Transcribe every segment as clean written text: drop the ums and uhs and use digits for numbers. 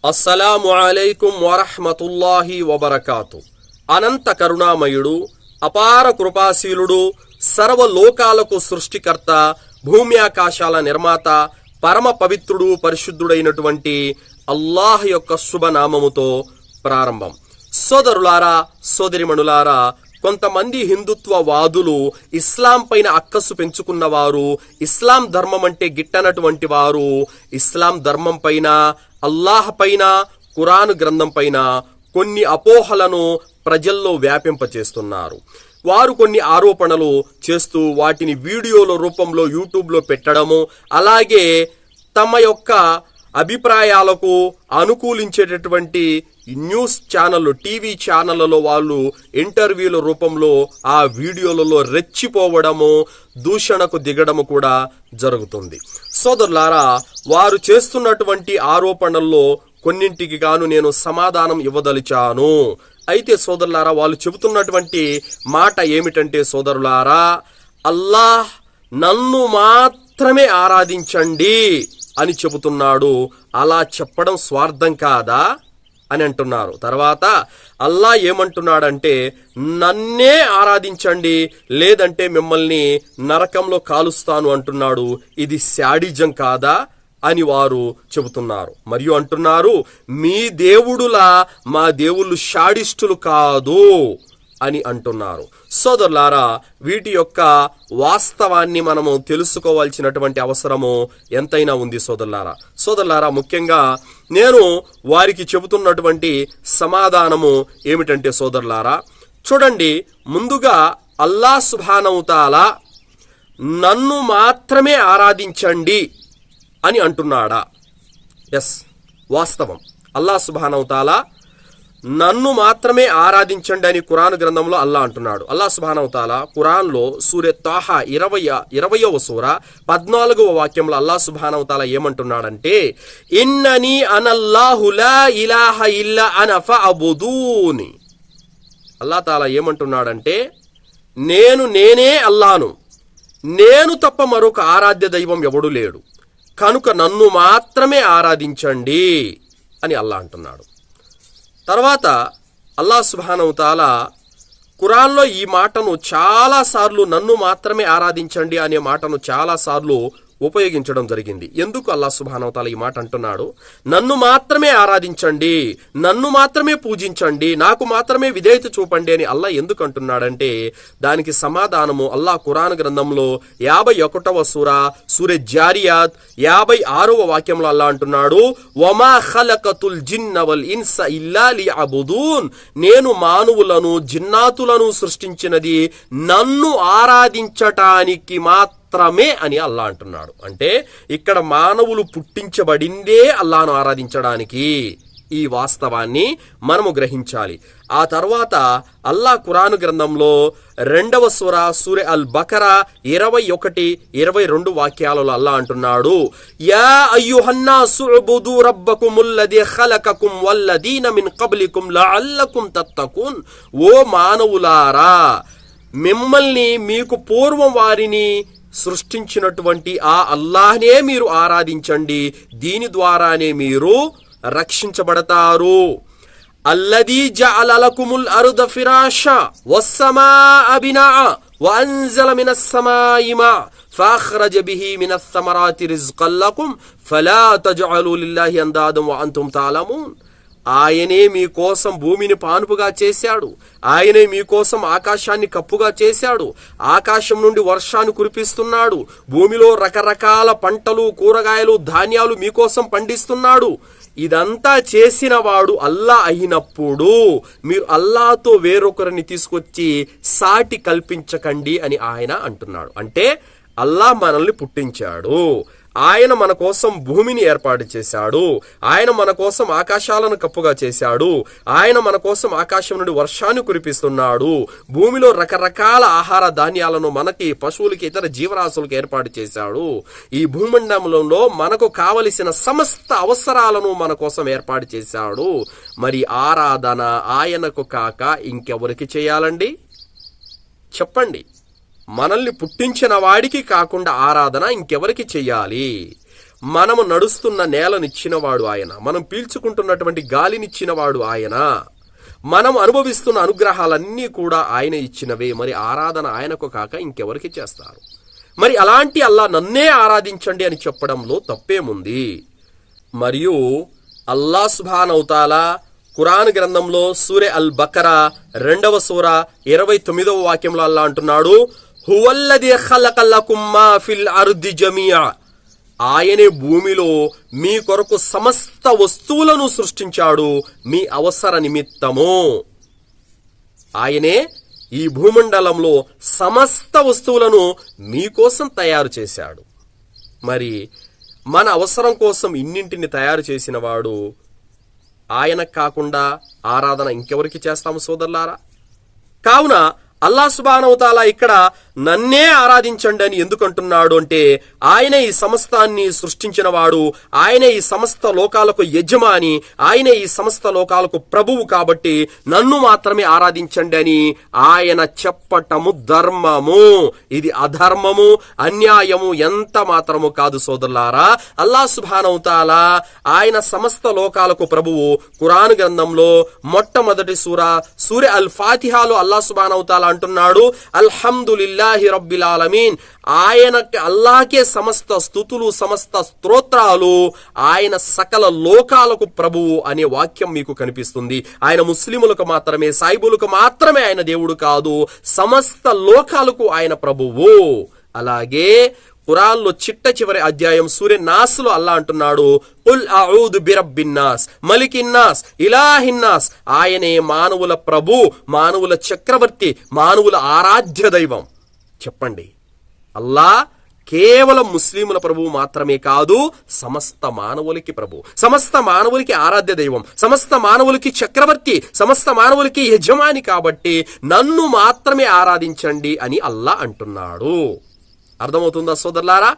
అస్సలాము అలైకుం వరహ్మతుల్లాహి వబరకాతు. అనంత కరుణామయుడు, అపార కృపాశీలుడు, సర్వలోకాలకు సృష్టికర్త, భూమి ఆకాశాల నిర్మాత, పరమ పవిత్రుడు, పరిశుద్ధుడైనటువంటి అల్లాహ్ యొక్క శుభనామముతో ప్రారంభం. సోదరులారా, సోదరిమణులారా, కొంతమంది హిందుత్వవాదులు ఇస్లాం పైన అక్కసు పెంచుకున్నవారు, ఇస్లాం ధర్మం అంటే గిట్టనటువంటి వారు, ఇస్లాం ధర్మం పైన, అల్లాహ్ పైన, ఖురాన్ గ్రంథం పైన కొన్ని అపోహలను ప్రజల్లో వ్యాపింపచేస్తున్నారు. వారు కొన్ని ఆరోపణలు చేస్తూ వాటిని వీడియోల రూపంలో యూట్యూబ్లో పెట్టడము, అలాగే తమ యొక్క అభిప్రాయాలకు అనుకూలించేటటువంటి న్యూస్ ఛానళ్ళు, టీవీ ఛానళ్లలో వాళ్ళు ఇంటర్వ్యూల రూపంలో ఆ వీడియోలలో రెచ్చిపోవడము, దూషణకు దిగడము కూడా జరుగుతుంది. సోదరులారా, వారు చేస్తున్నటువంటి ఆరోపణల్లో కొన్నింటికి గాను నేను సమాధానం ఇవ్వదలిచాను. అయితే సోదరులారా, వాళ్ళు చెబుతున్నటువంటి మాట ఏమిటంటే, సోదరులారా, అల్లాహ్ నన్ను మాత్రమే ఆరాధించండి అని చెబుతున్నాడు. అలా చెప్పడం స్వార్థం కాదా అని అంటున్నారు. తర్వాత అల్లా ఏమంటున్నాడంటే, నన్నే ఆరాధించండి, లేదంటే మిమ్మల్ని నరకంలో కాలుస్తాను అంటున్నాడు. ఇది శాడిజం కాదా అని వారు చెబుతున్నారు. మరియు అంటున్నారు, మీ దేవుడులా మా దేవుళ్ళు షాడిస్టులు కాదు అని అంటున్నారు. సోదరులారా, వీటి యొక్క వాస్తవాన్ని మనము తెలుసుకోవాల్సినటువంటి అవసరము ఎంతైనా ఉంది. సోదరులారా, ముఖ్యంగా నేను వారికి చెబుతున్నటువంటి సమాధానము ఏమిటంటే, సోదరులారా, చూడండి, ముందుగా అల్లాహ్ సుబ్హానహు తఆలా నన్ను మాత్రమే ఆరాధించండి అని అంటున్నాడా? ఎస్, వాస్తవం. అల్లాహ్ సుబ్హానహు తఆలా నన్ను మాత్రమే ఆరాధించండి అని ఖురాన్ గ్రంథంలో అల్లా అంటున్నాడు. అల్లాహ్ సుబ్హానహు తఆలా ఖురాన్లో సూరే తాహా 20వ సూర 14వ వాక్యంలో అల్లాహ్ సుబ్హానహు తఆలా ఏమంటున్నాడంటే, ఇన్ననీ అనల్లాహు లా ఇలాహ ఇల్లా అన ఫఅబుదూని. అల్లాహ్ తఆలా ఏమంటున్నాడంటే, నేనే అల్లాను, నేను తప్ప మరొక ఆరాధ్య దైవం ఎవడు లేడు, కనుక నన్ను మాత్రమే ఆరాధించండి అని అల్లా అంటున్నాడు. తర్వాత అల్లాహ్ సుబ్హానహు తఆలా ఖురాన్లో ఈ మాటను చాలాసార్లు, నన్ను మాత్రమే ఆరాధించండి అనే మాటను చాలాసార్లు ఉపయోగించడం జరిగింది. ఎందుకు అల్లాహ్ సుబ్హానహు తఆలా ఈ మాట అంటున్నాడు? నన్ను మాత్రమే ఆరాధించండి, నన్ను మాత్రమే పూజించండి, నాకు మాత్రమే విధేయత చూపండి అని అల్లాహ్ ఎందుకు అంటున్నాడంటే, దానికి సమాధానము అల్లాహ్ ఖురాన్ గ్రంథంలో 51వ సూరే జారియాత్ 56వ వాక్యంలో అల్లాహ్ అంటున్నాడు, వమా ఖలకతుల్ జిన్న వల్ ఇన్స ఇల్లా లియఅబుదూన్. నేను మానవులను, జిన్నాతులను సృష్టించినది నన్ను ఆరాధించటానికి మాత్రమే అని అల్లా అంటున్నాడు. అంటే ఇక్కడ మానవులు పుట్టించబడిందే అల్లాను ఆరాధించడానికి. ఈ వాస్తవాన్ని మనము గ్రహించాలి. ఆ తర్వాత అల్లాహ్ ఖురాన్ గ్రంథంలో 2వ సూరే అల్ బకరా 21-22 వాక్యాలలో అల్లాహ్ అంటున్నాడు, యా అయ్యుహన్నాసు ఉబుదు రబ్బకుముల్లదీ ఖలకకుం వల్లదీన మిన్ ఖబ్లికుం లఅల్లకుం తత్తకున్. ఓ మానవులారా, మిమ్మల్ని, మీకు పూర్వం వారిని సృష్టించినటువంటి ఆ అల్లాహ్నే మీరు ఆరాధించండి, దీని ద్వారానే మీరు రక్షించబడతారు. అల్లదీ జఅల లకుముల్ అర్ద ఫిరాషా వస్సమాఅ బినాఅ వఅన్జల మినస్ సమాయి మా ఫఅఖ్రజ బిహి మినస్ సమరాతి రిజ్కన్ లకుం ఫలా తజ్అలు లిల్లాహి అందాదం వఅంతుం తఅలమూన్. ఆయనే మీకోసం భూమిని పానుపుగా చేశాడు, ఆయనే మీకోసం ఆకాశాన్ని కప్పుగా చేశాడు, ఆకాశం నుండి వర్షాన్ని కురిపిస్తున్నాడు, భూమిలో రకరకాల పంటలు, కూరగాయలు, ధాన్యాలు మీకోసం పండిస్తున్నాడు. ఇదంతా చేసిన వాడు అల్లా అయినప్పుడు మీరు అల్లాతో వేరొకరిని తీసుకొచ్చి సాటి కల్పించకండి అని ఆయన అంటున్నాడు. అంటే అల్లా మనల్ని పుట్టించాడు, ఆయన మన కోసం భూమిని ఏర్పాటు చేశాడు, ఆయన మన కోసం ఆకాశాలను కప్పుగా చేశాడు, ఆయన మన కోసం ఆకాశం నుండి వర్షాన్ని కురిపిస్తున్నాడు, భూమిలో రకరకాల ఆహార ధాన్యాలను మనకి, పశువులకి, ఇతర జీవరాశులకు ఏర్పాటు చేశాడు. ఈ భూమండలంలో మనకు కావలసిన సమస్త అవసరాలను మన కోసం ఏర్పాటు చేశాడు. మరి ఆరాధన ఆయనకు కాక ఇంకెవరికి చేయాలండి? చెప్పండి. మనల్ని పుట్టించిన వాడికి కాకుండా ఆరాధన ఇంకెవరికి చెయ్యాలి? మనము నడుస్తున్న నేలనిచ్చినవాడు ఆయన, మనం పీల్చుకుంటున్నటువంటి గాలినిచ్చినవాడు ఆయన, మనం అనుభవిస్తున్న అనుగ్రహాలన్నీ కూడా ఆయన ఇచ్చినవే. మరి ఆరాధన ఆయనకు కాక ఇంకెవరికి చేస్తారు? మరి అలాంటి అల్లా నన్నే ఆరాధించండి అని చెప్పడంలో తప్పేముంది? మరియు అల్లా సుబ్హానహు తఆలా ఖురాన్ గ్రంథంలో సూరే అల్ బకరా 2వ సూర 29వ వాక్యంలో అల్లా అంటున్నాడు, హువల్లదీ ఖలక లకుమ్ మా ఫిల్ అర్ది జమీఅ, ఆయనే భూమిలో మీ కొరకు సమస్త వస్తువులను సృష్టించాడు మీ అవసర నిమిత్తము. ఆయనే ఈ భూమండలంలో సమస్త వస్తువులను మీకోసం తయారు చేశాడు. మరి మన అవసరం కోసం ఇన్నింటిని తయారు చేసిన వాడు ఆయన కాకుండా ఆరాధన ఇంకెవరికి చేస్తాము సోదరులారా? కావున అల్లా సుబ్హానహు తఆలా ఇక్కడ నన్నే ఆరాధించండి అని ఎందుకు అంటున్నాడు అంటే, ఆయనే ఈ సమస్తాన్ని సృష్టించిన వాడు, ఆయనే ఈ సమస్త లోకాలకు యజమాని, ఆయనే ఈ సమస్త లోకాలకు ప్రభువు, కాబట్టి నన్ను మాత్రమే ఆరాధించండి అని ఆయన చెప్పటము ధర్మము. ఇది అధర్మము, అన్యాయము ఎంత మాత్రము కాదు సోదరులారా. అల్లా సుబ్హానహు తఆలా ఆయన సమస్త లోకాలకు ప్రభువు. ఖురాన్ గ్రంథంలో మొట్టమొదటి సూరే అల్ ఫాతిహాలో అల్లా సుబ్హానహు తఆలా అంటున్నాడు, అల్హమ్దులిల్లాహి రబ్బిల్ ఆలమీన్, ఆయనకి అల్లాకే సమస్త స్తుతులు, సమస్త స్తోత్రాలు, ఆయన సకల లోకాలకు ప్రభువు అనే వాక్యం మీకు కనిపిస్తుంది. ఆయన ముస్లిములకు మాత్రమే, సాయిబులకు మాత్రమే ఆయన దేవుడు కాదు, సమస్త లోకాలకు ఆయన ప్రభువు. అలాగే ఖురాన్లో చిట్ట చివరి అధ్యాయం సూరే నాస్లో అల్లా అంటున్నాడు, ఖుల్ అఊదు బిరబ్బిన్నాస్ మలికిన్నాస్ ఇలాహిన్నాస్, ఆయనే మానవుల ప్రభు, మానవుల చక్రవర్తి, మానవుల ఆరాధ్య దైవం. చెప్పండి, అల్లా కేవలం ముస్లిముల ప్రభువు మాత్రమే కాదు, సమస్త మానవులకి ప్రభు, సమస్త మానవులకి ఆరాధ్య దైవం, సమస్త మానవులకి చక్రవర్తి, సమస్త మానవులకి యజమాని. కాబట్టి నన్ను మాత్రమే ఆరాధించండి అని అల్లా అంటున్నాడు. అర్థమవుతుందా సోదరులారా?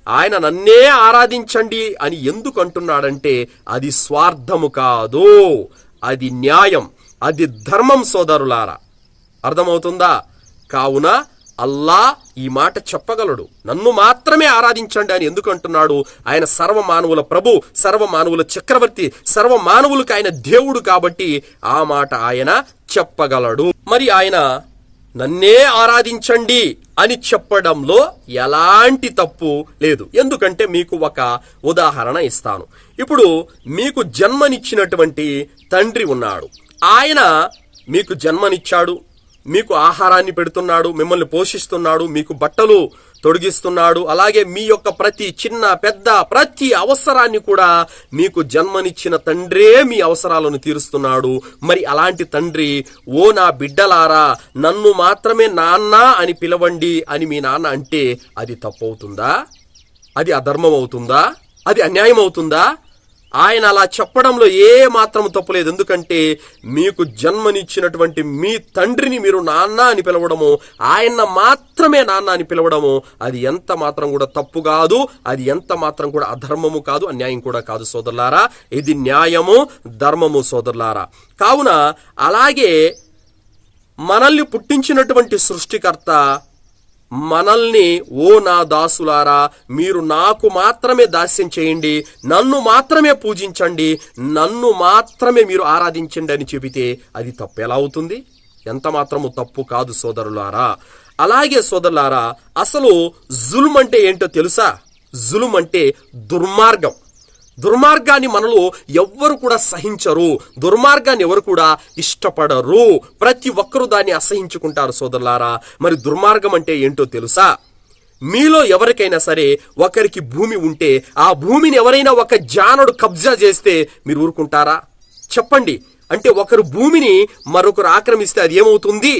ఆయన నన్నే ఆరాధించండి అని ఎందుకు అంటున్నాడంటే, అది స్వార్థము కాదు, అది న్యాయం, అది ధర్మం సోదరులారా. అర్థమవుతుందా? కావున అల్లా ఈ మాట చెప్పగలడు, నన్ను మాత్రమే ఆరాధించండి అని ఎందుకు అంటున్నాడు? ఆయన సర్వమానవుల ప్రభు, సర్వమానవుల చక్రవర్తి, సర్వమానవులకు ఆయన దేవుడు, కాబట్టి ఆ మాట ఆయన చెప్పగలడు. మరి ఆయన నన్నే ఆరాధించండి అని చెప్పడంలో ఎలాంటి తప్పు లేదు. ఎందుకంటే మీకు ఒక ఉదాహరణ ఇస్తాను. ఇప్పుడు మీకు జన్మనిచ్చినటువంటి తండ్రి ఉన్నాడు. ఆయన మీకు జన్మనిచ్చాడు, మీకు ఆహారాన్ని పెడుతున్నాడు, మిమ్మల్ని పోషిస్తున్నాడు, మీకు బట్టలు తొడిగిస్తున్నాడు. అలాగే మీ యొక్క ప్రతి చిన్న పెద్ద ప్రతి అవసరాన్ని కూడా మీకు జన్మనిచ్చిన తండ్రే మీ అవసరాలను తీరుస్తున్నాడు. మరి అలాంటి తండ్రి, ఓ నా బిడ్డలారా నన్ను మాత్రమే నాన్న అని పిలవండి అని మీ నాన్న అంటే అది తప్పవుతుందా? అది అధర్మం అవుతుందా? అది అన్యాయం అవుతుందా? ఆయన అలా చెప్పడంలో ఏ మాత్రం తప్పులేదు. ఎందుకంటే మీకు జన్మనిచ్చినటువంటి మీ తండ్రిని మీరు నాన్న అని పిలవడము, ఆయన మాత్రమే నాన్న అని పిలవడము, అది ఎంత మాత్రం కూడా తప్పు కాదు, అది ఎంత మాత్రం కూడా అధర్మము కాదు, అన్యాయం కూడా కాదు సోదరులారా. ఇది న్యాయము, ధర్మము సోదరులారా. కావున అలాగే మనల్ని పుట్టించినటువంటి సృష్టికర్త మనల్ని, ఓ నా దాసులారా మీరు నాకు మాత్రమే దాస్యం చేయండి, నన్ను మాత్రమే పూజించండి, నన్ను మాత్రమే మీరు ఆరాధించండి అని చెబితే అది తప్పు ఎలా అవుతుంది? ఎంత మాత్రము తప్పు కాదు సోదరులారా. అలాగే సోదరులారా, అసలు జుల్మ్ అంటే ఏంటో తెలుసా? జుల్మ్ అంటే దుర్మార్గం. దుర్మార్గాన్ని మనలో ఎవ్వరు కూడా సహించరు, దుర్మార్గాన్ని ఎవరు కూడా ఇష్టపడరు, ప్రతి ఒక్కరూ దాన్ని అసహించుకుంటారు సోదరులారా. మరి దుర్మార్గం అంటే ఏంటో తెలుసా? మీలో ఎవరికైనా సరే ఒకరికి భూమి ఉంటే ఆ భూమిని ఎవరైనా ఒక జానడు కబ్జా చేస్తే మీరు ఊరుకుంటారా? చెప్పండి. అంటే ఒకరు భూమిని మరొకరు ఆక్రమిస్తే అది ఏమవుతుంది?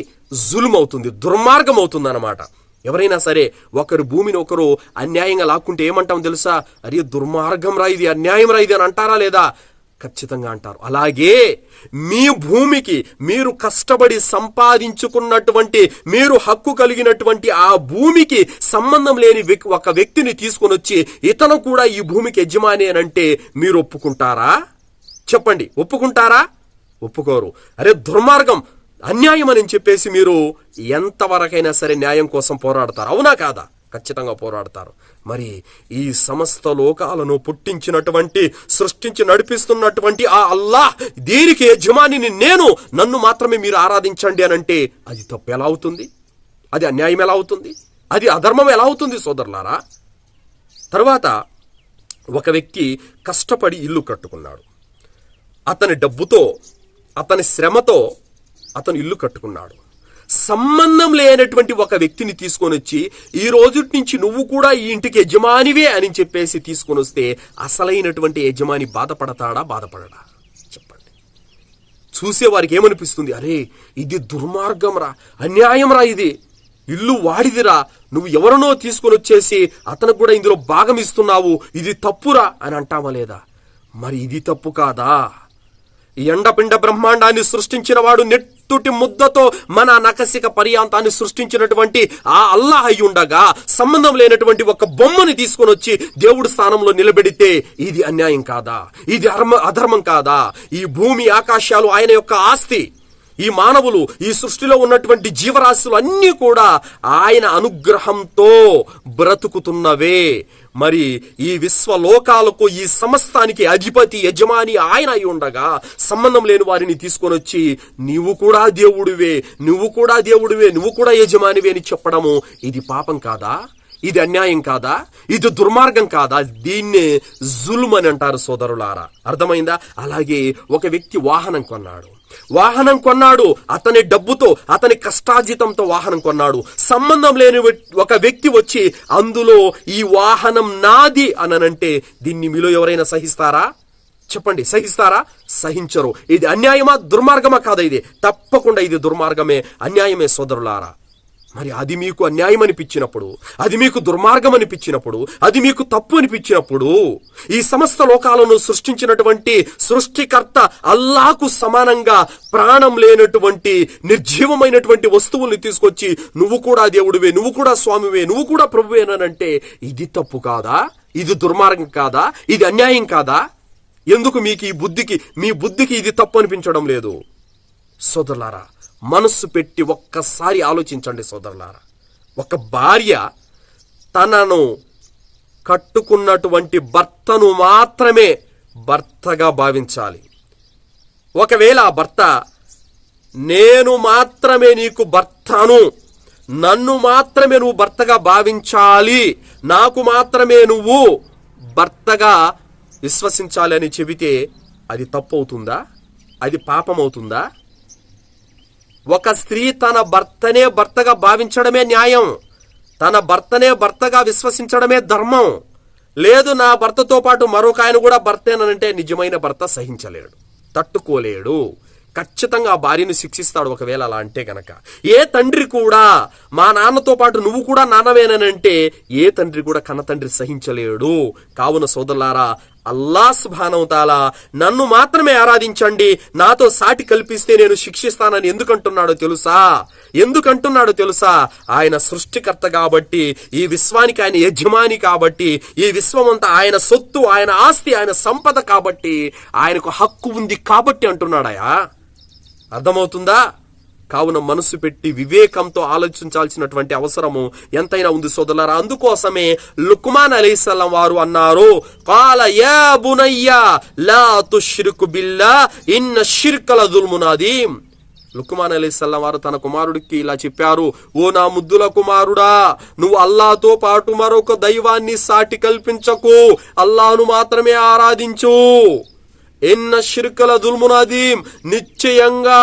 జుల్మ్ అవుతుంది, దుర్మార్గం అవుతుంది అన్నమాట. ఎవరైనా సరే ఒకరు భూమిని ఒకరు అన్యాయంగా లాక్కుంటే ఏమంటాం తెలుసా? అరే దుర్మార్గం రా ఇది, అన్యాయం రా ఇది అని అంటారా లేదా? ఖచ్చితంగా అంటారు. అలాగే మీ భూమికి మీరు కష్టపడి సంపాదించుకున్నటువంటి, మీరు హక్కు కలిగినటువంటి ఆ భూమికి సంబంధం లేని ఒక వ్యక్తిని తీసుకొని వచ్చి ఇతను కూడా ఈ భూమికి యజమాని అని అంటే మీరు ఒప్పుకుంటారా? చెప్పండి, ఒప్పుకుంటారా? ఒప్పుకోరు. అరే దుర్మార్గం, అన్యాయం అని చెప్పేసి మీరు ఎంతవరకైనా సరే న్యాయం కోసం పోరాడతారు, అవునా కాదా? ఖచ్చితంగా పోరాడతారు. మరి ఈ సమస్త లోకాలను పుట్టించినటువంటి, సృష్టించి నడిపిస్తున్నటువంటి ఆ అల్లాహ్, దీనికి యజమానిని నేను, నన్ను మాత్రమే మీరు ఆరాధించండి అని అంటే అది తప్పు ఎలా అవుతుంది? అది అన్యాయం ఎలా అవుతుంది? అది అధర్మం ఎలా అవుతుంది సోదరులారా? తర్వాత ఒక వ్యక్తి కష్టపడి ఇల్లు కట్టుకున్నాడు. అతని డబ్బుతో, అతని శ్రమతో అతను ఇల్లు కట్టుకున్నాడు. సంబంధం లేనటువంటి ఒక వ్యక్తిని తీసుకొని వచ్చి, ఈ రోజు నుంచి నువ్వు కూడా ఈ ఇంటికి యజమానివే అని చెప్పేసి తీసుకొని వస్తే అసలైనటువంటి యజమాని బాధపడతాడా? బాధపడడా? చెప్పండి. చూసేవారికి ఏమనిపిస్తుంది? అరే, ఇది దుర్మార్గం రా, అన్యాయం రా, ఇది ఇల్లు వాడిదిరా, నువ్వు ఎవరినో తీసుకొని వచ్చేసి అతనికి కూడా ఇందులో భాగం ఇస్తున్నావు, ఇది తప్పురా అని అంటావా లేదా? మరి ఇది తప్పు కాదా? ఈ ఎండపిండ బ్రహ్మాండాన్ని సృష్టించిన వాడు, నెట్టుటి ముద్దతో మన నకసిక పర్యాంతాన్ని సృష్టించినటువంటి ఆ అల్లాహ్ అయి ఉండగా సంబంధం లేనటువంటి ఒక బొమ్మని తీసుకొని వచ్చి దేవుడి స్థానంలో నిలబెడితే ఇది అన్యాయం కాదా? ఇది అధర్మం కాదా? ఈ భూమి ఆకాశాలు ఆయన యొక్క ఆస్తి. ఈ మానవులు, ఈ సృష్టిలో ఉన్నటువంటి జీవరాశులు అన్నీ కూడా ఆయన అనుగ్రహంతో బ్రతుకుతున్నవే. మరి ఈ విశ్వలోకాలకు, ఈ సమస్తానికి అధిపతి, యజమాని ఆయన అయి ఉండగా సంబంధం లేని వారిని తీసుకొని వచ్చి నీవు కూడా దేవుడివే, నువ్వు కూడా దేవుడివే, నువ్వు కూడా యజమానివే అని చెప్పడము ఇది పాపం కాదా? ఇది అన్యాయం కాదా? ఇది దుర్మార్గం కాదా? దీన్నే జుల్మ్ అని అంటారు సోదరులారా. అర్థమైందా? అలాగే ఒక వ్యక్తి వాహనం కొన్నాడు, అతని డబ్బుతో, అతని కష్టార్జితంతో వాహనం కొన్నాడు. సంబంధం లేని ఒక వ్యక్తి వచ్చి అందులో ఈ వాహనం నాది అనంటే దీన్ని మీలో ఎవరైనా సహిస్తారా? చెప్పండి, సహిస్తారా? సహించరు. ఇది అన్యాయమా, దుర్మార్గమా కాదా? ఇది తప్పకుండా ఇది దుర్మార్గమే, అన్యాయమే సోదరులారా. మరి అది మీకు అన్యాయం అనిపించినప్పుడు, అది మీకు దుర్మార్గం అనిపించినప్పుడు, అది మీకు తప్పు అనిపించినప్పుడు, ఈ సమస్త లోకాలను సృష్టించినటువంటి సృష్టికర్త అల్లాహకు సమానంగా ప్రాణం లేనటువంటి నిర్జీవమైనటువంటి వస్తువుల్ని తీసుకొచ్చి నువ్వు కూడా దేవుడివే, నువ్వు కూడా స్వామివే, నువ్వు కూడా ప్రభువేనంటే ఇది తప్పు కాదా? ఇది దుర్మార్గం కాదా? ఇది అన్యాయం కాదా? ఎందుకు మీకు మీ బుద్ధికి ఇది తప్పు అనిపించడం లేదు? సోదరులారా, మనస్సు పెట్టి ఒక్కసారి ఆలోచించండి సోదరులారా. ఒక భార్య తనను కట్టుకున్నటువంటి భర్తను మాత్రమే భర్తగా భావించాలి. ఒకవేళ ఆ భర్త నేను మాత్రమే నీకు భర్తను, నన్ను మాత్రమే నువ్వు భర్తగా భావించాలి, నాకు మాత్రమే నువ్వు భర్తగా విశ్వసించాలి అని చెబితే అది తప్పు అవుతుందా? అది పాపం అవుతుందా? ఒక స్త్రీ తన భర్తనే భర్తగా భావించడమే న్యాయం, తన భర్తనే భర్తగా విశ్వసించడమే ధర్మం. లేదు, నా భర్తతో పాటు మరొక ఆయన కూడా భర్తేనంటే నిజమైన భర్త సహించలేడు, తట్టుకోలేడు. ఖచ్చితంగా ఆ భార్యను శిక్షిస్తాడు ఒకవేళ అలా అంటే గనక. ఏ తండ్రి కూడా మా నాన్నతో పాటు నువ్వు కూడా నాన్నవేనంటే ఏ తండ్రి కూడా కన్న తండ్రి సహించలేడు. కావున సోదరులారా, అల్లాహ్ సుబ్హానహు తఆలా నన్ను మాత్రమే ఆరాధించండి, నాతో సాటి కల్పిస్తే నేను శిక్షిస్తానని ఎందుకంటున్నాడో తెలుసా? ఆయన సృష్టికర్త కాబట్టి, ఈ విశ్వానికి ఆయన యజమాని కాబట్టి, ఈ విశ్వమంతా ఆయన సొత్తు, ఆయన ఆస్తి, ఆయన సంపద కాబట్టి, ఆయనకు హక్కు ఉంది కాబట్టి అంటున్నాడయా. అర్థమవుతుందా? కావున మనసు పెట్టి వివేకంతో ఆలోచించాల్సినటువంటి అవసరము ఎంతైనా ఉంది సోదరులారా. అందుకోసమే లుక్మాన్ అలైహిస్సలాం వారు అన్నారు, కాల యా బునయ్య లా తుష్రికు బిల్లాహ్ ఇన్న షిర్క లజుల్మున్ అదీమ్. లుక్మాన్ అలైహిస్సలాం వారు తన కుమారుడికి ఇలా చెప్పారు, ఓ నా ముద్దుల కుమారుడా, నువ్వు అల్లాహ్తో పాటు మరొక దైవాన్ని సాటి కల్పించకు, అల్లాహ్ను మాత్రమే ఆరాధించు. ఇన్న షిర్కల జుల్మున్ అదీమ్, నిశ్చయంగా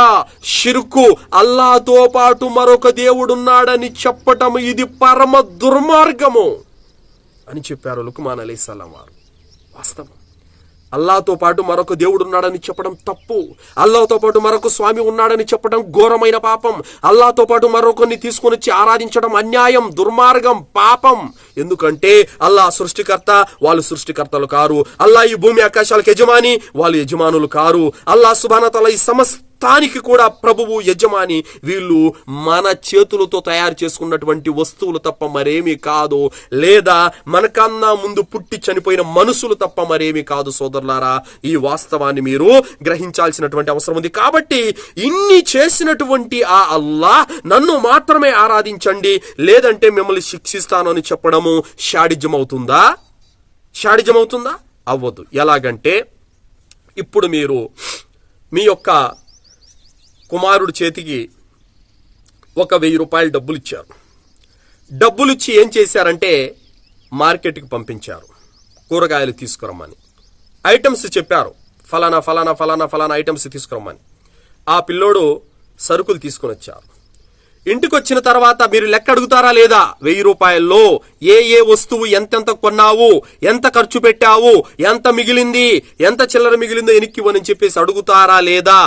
షిర్కు, అల్లాహ్తో పాటు మరొక దేవుడున్నాడని చెప్పటం ఇది పరమ దుర్మార్గము అని చెప్పారు లుక్మాన్ అలైహిస్సలాం వారు. వాస్తవం, అల్లాహ్తో పాటు మరొక దేవుడు ఉన్నాడని చెప్పడం తప్పు. అల్లాహ్తో పాటు మరొక స్వామి ఉన్నాడని చెప్పడం ఘోరమైన పాపం. అల్లాహ్తో పాటు మరొకరిని తీసుకొని వచ్చి ఆరాధించడం అన్యాయం, దుర్మార్గం, పాపం. ఎందుకంటే అల్లాహ్ సృష్టికర్త, వాళ్ళు సృష్టికర్తలు కారు. అల్లాహ్ ఈ భూమి ఆకాశాలకు యజమాని, వాళ్ళు యజమానులు కారు. అల్లాహ్ సుబ్హానహు తఆలా ఈ సమస్త సమస్తానికి కూడా ప్రభువు యజమాని. వీళ్ళు మన చేతులతో తయారు చేసుకున్నటువంటి వస్తువులు తప్ప మరేమీ కాదు, లేదా మనకన్నా ముందు పుట్టి చనిపోయిన మనుషులు తప్ప మరేమీ కాదు. సోదరులారా, ఈ వాస్తవాన్ని మీరు గ్రహించాల్సినటువంటి అవసరం ఉంది. కాబట్టి ఇన్ని చేసినటువంటి ఆ అల్లాహ్ నన్ను మాత్రమే ఆరాధించండి, లేదంటే మిమ్మల్ని శిక్షిస్తాను అని చెప్పడము షాడిజం అవుతుందా? షాడిజం అవుతుందా? అవ్వదు. ఎలాగంటే, ఇప్పుడు మీరు మీ యొక్క కుమారుడి చేతికి ఒక 1000 రూపాయలు డబ్బులు ఇచ్చారు. డబ్బులు ఇచ్చి ఏం చేశారంటే మార్కెట్కి పంపించారు, కూరగాయలు తీసుకురమ్మని. ఐటమ్స్ చెప్పారు, ఫలానా ఫలానా ఫలానా ఫలానా ఐటమ్స్ తీసుకురమ్మని. ఆ పిల్లోడు సరుకులు తీసుకొని వచ్చారు. ఇంటికి వచ్చిన తర్వాత మీరు లెక్క అడుగుతారా లేదా? 1000 రూపాయల్లో ఏ వస్తువు ఎంతెంత కొన్నావు, ఎంత ఖర్చు పెట్టావు, ఎంత మిగిలింది, ఎంత చిల్లర మిగిలిందో ఎనిక్కివ్వని చెప్పేసి అడుగుతారా లేదా?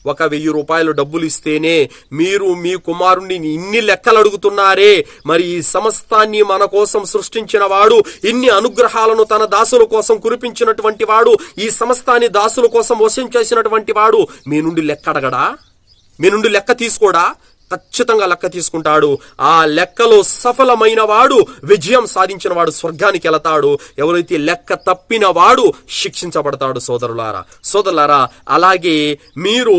ఒక 1000 రూపాయలు డబ్బులు ఇస్తేనే మీరు మీ కుమారుణ్ణి ఇన్ని లెక్కలు అడుగుతున్నారే. మరి ఈ సమస్తాన్ని మన కోసం సృష్టించిన వాడు, ఇన్ని అనుగ్రహాలను తన దాసుల కోసం కురిపించినటువంటి వాడు, ఈ సమస్తాన్ని దాసుల కోసం వశం చేసినటువంటి వాడు మీ నుండి లెక్క అడగడా? మీ నుండి లెక్క తీసుకోడా? ఖచ్చితంగా లెక్క తీసుకుంటాడు. ఆ లెక్కలో సఫలమైన వాడు, విజయం సాధించిన వాడు స్వర్గానికి వెళతాడు. ఎవరైతే లెక్క తప్పిన వాడు శిక్షించబడతాడు. సోదరులారా, అలాగే మీరు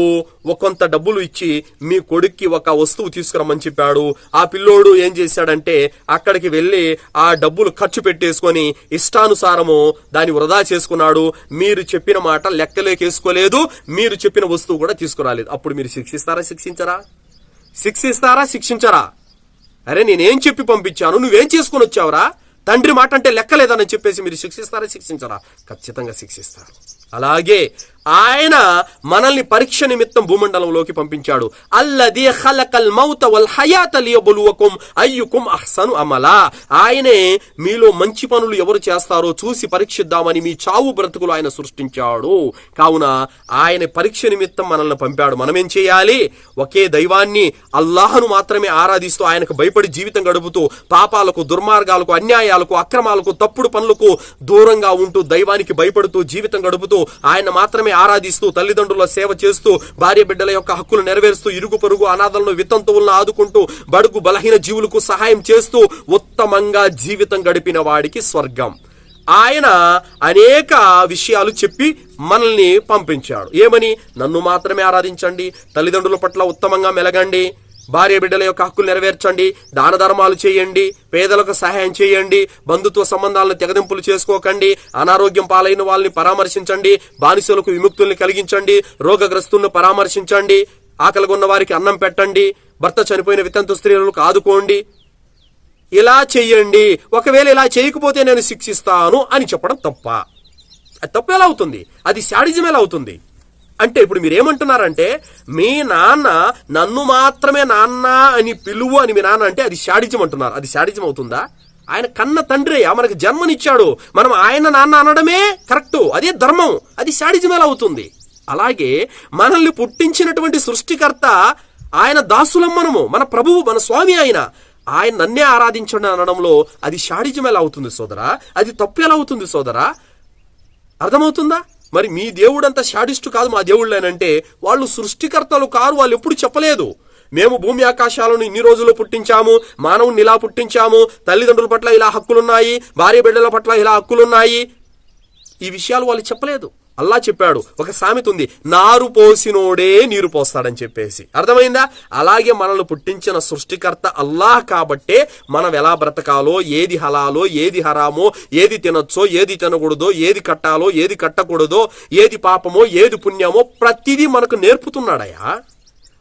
కొంత డబ్బులు ఇచ్చి మీ కొడుక్కి ఒక వస్తువు తీసుకురమ్మని చెప్పాడు. ఆ పిల్లోడు ఏం చేశాడంటే అక్కడికి వెళ్ళి ఆ డబ్బులు ఖర్చు పెట్టేసుకొని ఇష్టానుసారము దాన్ని వృధా చేసుకున్నాడు. మీరు చెప్పిన మాట లెక్కలేకేసుకోలేదు, మీరు చెప్పిన వస్తువు కూడా తీసుకురాలేదు. అప్పుడు మీరు శిక్షిస్తారా? శిక్షించరా? అరే, నేనేం చెప్పి పంపించాను, నువ్వేం చేసుకుని వచ్చావురా? తండ్రి మాట అంటే లెక్కలేదని చెప్పేసి మీరు శిక్షించరా? ఖచ్చితంగా శిక్షిస్తారు. అలాగే ఆయన మనల్ని పరీక్ష నిమిత్తం భూమండలంలోకి పంపించాడు. అల్లదీ ఖలకల్ మౌత వల్ హయాత లియబ్లువకుం అయ్యుకుం అహ్సను అమలా. ఆయనే మీలో మంచి పనులు ఎవరు చేస్తారో చూసి పరీక్షిద్దామని మీ చావు బ్రతుకులు ఆయన సృష్టించాడు. కావున ఆయన పరీక్ష నిమిత్తం మనల్ని పంపాడు. మనమేం చేయాలి? ఒకే దైవాన్ని అల్లాహను మాత్రమే ఆరాధిస్తూ ఆయనకు భయపడి జీవితం గడుపుతూ పాపాలకు, దుర్మార్గాలకు, అన్యాయాలకు, అక్రమాలకు, తప్పుడు పనులకు దూరంగా ఉంటూ దైవానికి భయపడుతూ జీవితం గడుపుతూ ఆయన మాత్రమే ఆరాధిస్తూ తల్లిదండ్రుల సేవ చేస్తూ భార్య బిడ్డల యొక్క హక్కులు నెరవేరుస్తూ ఇరుగు పొరుగు అనాథలను వితంతువులను ఆదుకుంటూ బడుగు బలహీన జీవులకు సహాయం చేస్తూ ఉత్తమంగా జీవితం గడిపిన వాడికి స్వర్గం. ఆయన అనేక విషయాలు చెప్పి మనల్ని పంపించాడు. ఏమని? నన్ను మాత్రమే ఆరాధించండి, తల్లిదండ్రుల పట్ల ఉత్తమంగా మెలగండి, భార్య బిడ్డల యొక్క హక్కులు నెరవేర్చండి, దాన ధర్మాలు చేయండి, పేదలకు సహాయం చేయండి, బంధుత్వ సంబంధాలను తెగదింపులు చేసుకోకండి, అనారోగ్యం పాలైన వాళ్ళని పరామర్శించండి, బానిసలకు విముక్తుల్ని కలిగించండి, రోగగ్రస్తులను పరామర్శించండి, ఆకలిగొన్న వారికి అన్నం పెట్టండి, భర్త చనిపోయిన వితంతు స్త్రీలకు ఆదుకోండి, ఇలా చెయ్యండి. ఒకవేళ ఇలా చేయకపోతే నేను శిక్షిస్తాను అని చెప్పడం తప్ప. అది తప్పు ఎలా అవుతుంది? అది శాడిజం ఎలా అవుతుంది? అంటే ఇప్పుడు మీరేమంటున్నారంటే మీ నాన్న నన్ను మాత్రమే నాన్న అని పిలువు అని మీ నాన్న అంటే అది శాడిజం అంటున్నారు. అది శాడిజం అవుతుందా? ఆయన కన్న తండ్రి మనకు జన్మనిచ్చాడు, మనం ఆయన నాన్న అనడమే కరెక్టు, అదే ధర్మం. అది శాడిజం ఎలా అవుతుంది? అలాగే మనల్ని పుట్టించినటువంటి సృష్టికర్త ఆయన దాసులం, మనము మన ప్రభువు, మన స్వామి ఆయన నన్నే ఆరాధించండి అనడంలో అది శాడిజం ఎలా అవుతుంది సోదరా? అది తప్పు ఎలా అవుతుంది సోదరా? అర్థమవుతుందా? మరి మీ దేవుడంతా శాడిస్టు కాదు మా దేవుళ్ళేనంటే వాళ్ళు సృష్టికర్తలు కారు. వాళ్ళు ఎప్పుడు చెప్పలేదు మేము భూమి ఆకాశాలను ఇన్ని రోజులు పుట్టించాము, మానవుని ఇలా పుట్టించాము, తల్లిదండ్రుల పట్ల ఇలా హక్కులున్నాయి, భార్య బిడ్డల పట్ల ఇలా హక్కులున్నాయి. ఈ విషయాలు వాళ్ళు చెప్పలేదు. అల్లా చెప్పాడు, ఒక సామెత ఉంది, నారు పోసినోడే నీరు పోస్తాడని చెప్పేసి. అర్థమైందా? అలాగే మనల్ని పుట్టించిన సృష్టికర్త అల్లాహ్ కాబట్టే మనం ఎలా బ్రతకాలో, ఏది హలాలో, ఏది హరామో, ఏది తినొచ్చో, ఏది తినకూడదో, ఏది కట్టాలో, ఏది కట్టకూడదో, ఏది పాపమో, ఏది పుణ్యమో ప్రతిదీ మనకు నేర్పుతున్నాడయా.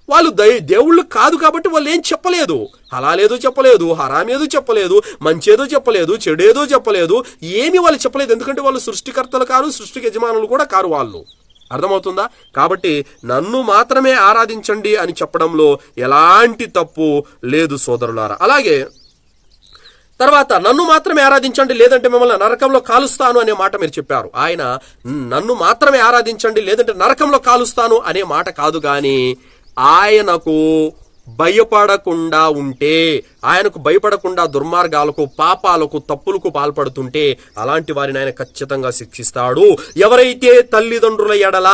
వాళ్ళు దేవుళ్ళు కాదు కాబట్టి వాళ్ళు ఏం చెప్పలేదు. హలాలేదో చెప్పలేదు, హరామేదో చెప్పలేదు, మంచేదో చెప్పలేదు, చెడేదో చెప్పలేదు, ఏమి వాళ్ళు చెప్పలేదు. ఎందుకంటే వాళ్ళు సృష్టికర్తలు కారు, సృష్టికి యజమానులు కూడా కారు వాళ్ళు. అర్థమవుతుందా? కాబట్టి నన్ను మాత్రమే ఆరాధించండి అని చెప్పడంలో ఎలాంటి తప్పు లేదు సోదరులారా. అలాగే తర్వాత నన్ను మాత్రమే ఆరాధించండి లేదంటే మిమ్మల్ని నరకంలో కాలుస్తాను అనే మాట మీరు చెప్పారు. ఆయన నన్ను మాత్రమే ఆరాధించండి లేదంటే నరకంలో కాలుస్తాను అనే మాట కాదు, కానీ ఆయనకు భయపడకుండా ఉంటే, ఆయనకు భయపడకుండా దుర్మార్గాలకు, పాపాలకు, తప్పులకు పాల్పడుతుంటే అలాంటి వారిని ఆయన ఖచ్చితంగా శిక్షిస్తాడు. ఎవరైతే తల్లిదండ్రుల ఎడల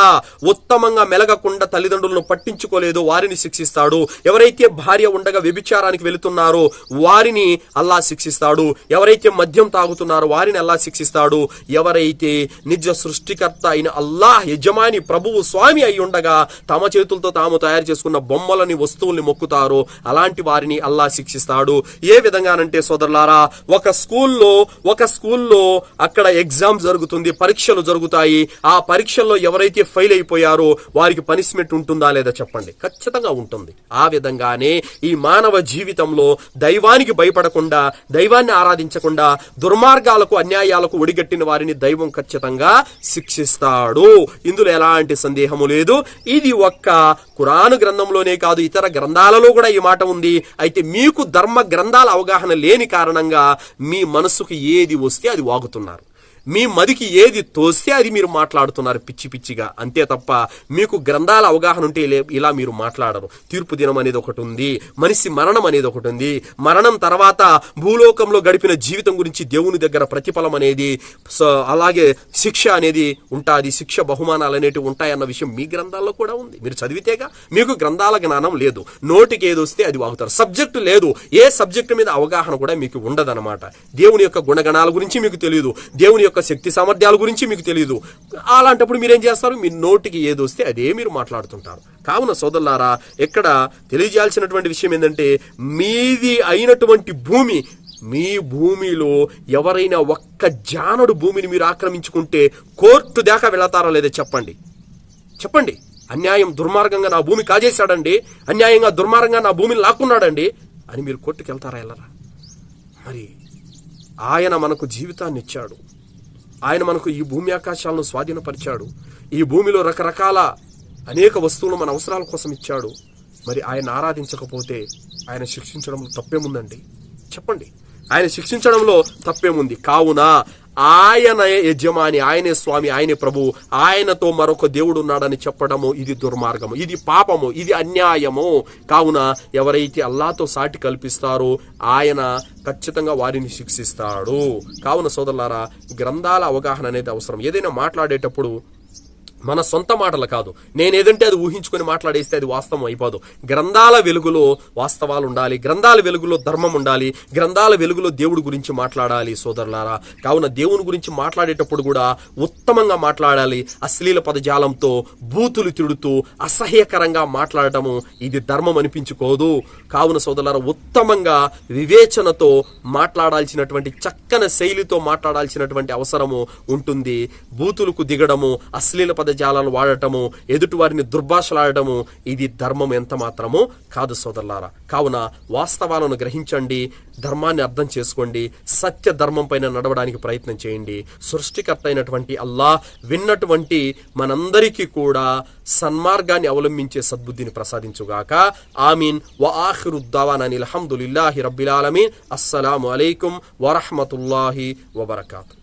ఉత్తమంగా మెలగకుండా తల్లిదండ్రులను పట్టించుకోలేదో వారిని శిక్షిస్తాడు. ఎవరైతే భార్య ఉండగా వ్యభిచారానికి వెళుతున్నారో వారిని అల్లా శిక్షిస్తాడు. ఎవరైతే మద్యం తాగుతున్నారో వారిని అల్లా శిక్షిస్తాడు. ఎవరైతే నిజ సృష్టికర్త అయిన అల్లాహ్ యజమాని, ప్రభువు, స్వామి అయి ఉండగా తమ చేతులతో తాము తయారు చేసుకున్న బొమ్మలని, వస్తువుల్ని మొక్కుతారో అలాంటి వారిని అల్లా శిక్షిస్తాడు. ఏ విధంగానంటే సోదరులారా, ఒక స్కూల్లో అక్కడ ఎగ్జామ్ జరుగుతుంది, పరీక్షలు జరుగుతాయి. ఆ పరీక్షల్లో ఎవరైతే ఫెయిల్ అయిపోయారో వారికి పనిష్మెంట్ ఉంటుందా లేదా చెప్పండి? ఖచ్చితంగా ఉంటుంది. ఆ విధంగానే ఈ మానవ జీవితంలో దైవానికి భయపడకుండా, దైవాన్ని ఆరాధించకుండా, దుర్మార్గాలకు, అన్యాయాలకు ఒడిగట్టిన వారిని దైవం ఖచ్చితంగా శిక్షిస్తాడు. ఇందులో ఎలాంటి సందేహము లేదు. ఇది ఒక్క ఖురాను గ్రంథంలోనే కాదు, ఇతర గ్రంథాలలో కూడా ఈ మాట ఉంది. అయితే మీకు ధర్మ గ్రంథాల అవగాహన లేని కారణంగా మీ మనసుకు ఏది వస్తే అది వాగుతున్నారు. మీ మదికి ఏది తోస్తే అది మీరు మాట్లాడుతున్నారు పిచ్చి పిచ్చిగా. అంతే తప్ప మీకు గ్రంథాల అవగాహన ఉంటే ఇలా మీరు మాట్లాడరు. తీర్పు దినం అనేది ఒకటి ఉంది, మనిషి మరణం అనేది ఒకటి ఉంది, మరణం తర్వాత భూలోకంలో గడిపిన జీవితం గురించి దేవుని దగ్గర ప్రతిఫలం అనేది, అలాగే శిక్ష అనేది ఉంటుంది, శిక్ష బహుమానాలు అనేటివి ఉంటాయన్న విషయం మీ గ్రంథాల్లో కూడా ఉంది. మీరు చదివితేగా. మీకు గ్రంథాల జ్ఞానం లేదు, నోటికి ఏది వస్తే అది వాగుతారు. సబ్జెక్టు లేదు, ఏ సబ్జెక్టు మీద అవగాహన కూడా మీకు ఉండదన్నమాట. దేవుని యొక్క గుణగణాల గురించి మీకు తెలియదు, దేవుని యొక్క శక్తి సామర్థ్యాల గురించి మీకు తెలియదు. అలాంటప్పుడు మీరేం చేస్తారు? మీ నోటికి ఏది వస్తే అదే మీరు మాట్లాడుతుంటారు. కావున సోదరులారా, ఇక్కడ తెలియజేయాల్సినటువంటి విషయం ఏంటంటే, మీది అయినటువంటి భూమి, మీ భూమిలో ఎవరైనా ఒక్క జానడు భూమిని మీరు ఆక్రమించుకుంటే కోర్టు దాకా వెళతారా లేదా చెప్పండి. అన్యాయం, దుర్మార్గంగా నా భూమి కాజేశాడండి, అన్యాయంగా దుర్మార్గంగా నా భూమిని లాక్కున్నాడండి అని మీరు కోర్టుకు వెళ్తారా? వెళ్ళరా? మరి ఆయన మనకు జీవితాన్ని ఇచ్చాడు, ఆయన మనకు ఈ భూమి ఆకాశాలను స్వాధీనపరిచాడు, ఈ భూమిలో రకరకాల అనేక వస్తువులు మన అవసరాల కోసం ఇచ్చాడు. మరి ఆయన ఆరాధించకపోతే ఆయన శిక్షించడంలో తప్పేముందండి? చెప్పండి. ఆయన శిక్షించడంలో తప్పేముంది? కావున ఆయన యజమాని, ఆయనే స్వామి, ఆయనే ప్రభువు, ఆయనతో మరొక దేవుడు ఉన్నాడని చెప్పడము ఇది దుర్మార్గము, ఇది పాపము, ఇది అన్యాయము. కావున ఎవరైతే అల్లాతో సాటి కల్పిస్తారో ఆయన ఖచ్చితంగా వారిని శిక్షిస్తాడు. కావున సోదరులారా, గ్రంథాల అవగాహన అనేది అవసరం. ఏదైనా మాట్లాడేటప్పుడు మన సొంత మాటలు కాదు, నేనేదంటే అది ఊహించుకొని మాట్లాడేస్తే అది వాస్తవం అయిపోదు. గ్రంథాల వెలుగులో వాస్తవాలు ఉండాలి, గ్రంథాల వెలుగులో ధర్మం ఉండాలి, గ్రంథాల వెలుగులో దేవుడి గురించి మాట్లాడాలి సోదరులారా. కావున దేవుని గురించి మాట్లాడేటప్పుడు కూడా ఉత్తమంగా మాట్లాడాలి. అశ్లీల పదజాలంతో, బూతులు తిడుతూ, అసహ్యకరంగా మాట్లాడటము ఇది ధర్మం అనిపించుకోదు. కావున సోదరులారా, ఉత్తమంగా వివేచనతో మాట్లాడాల్సినటువంటి, చక్కని శైలితో మాట్లాడాల్సినటువంటి అవసరము ఉంటుంది. బూతులకు దిగడము, అశ్లీల పదజాలను వాడటము, ఎదుటి వారిని దుర్భాషలాడటము ఇది ధర్మం ఎంత మాత్రమో కాదు సోదరులారా. కావున వాస్తవాలను గ్రహించండి, ధర్మాన్ని అర్థం చేసుకోండి, సత్య ధర్మం పైన నడవడానికి ప్రయత్నం చేయండి. సృష్టికర్త అయినటువంటి అల్లాహ్ విన్నటువంటి మనందరికీ కూడా సన్మార్గాన్ని అవలంబించే సద్బుద్ధిని ప్రసాదించుగాక. ఆమీన్. వ ఆఖిరు దావానా అల్హమ్దులిల్లాహి రబ్బిల్ ఆలమీన్. అస్సలాము అలైకుం వరహ్మతుల్లాహి వబరకాతుహు.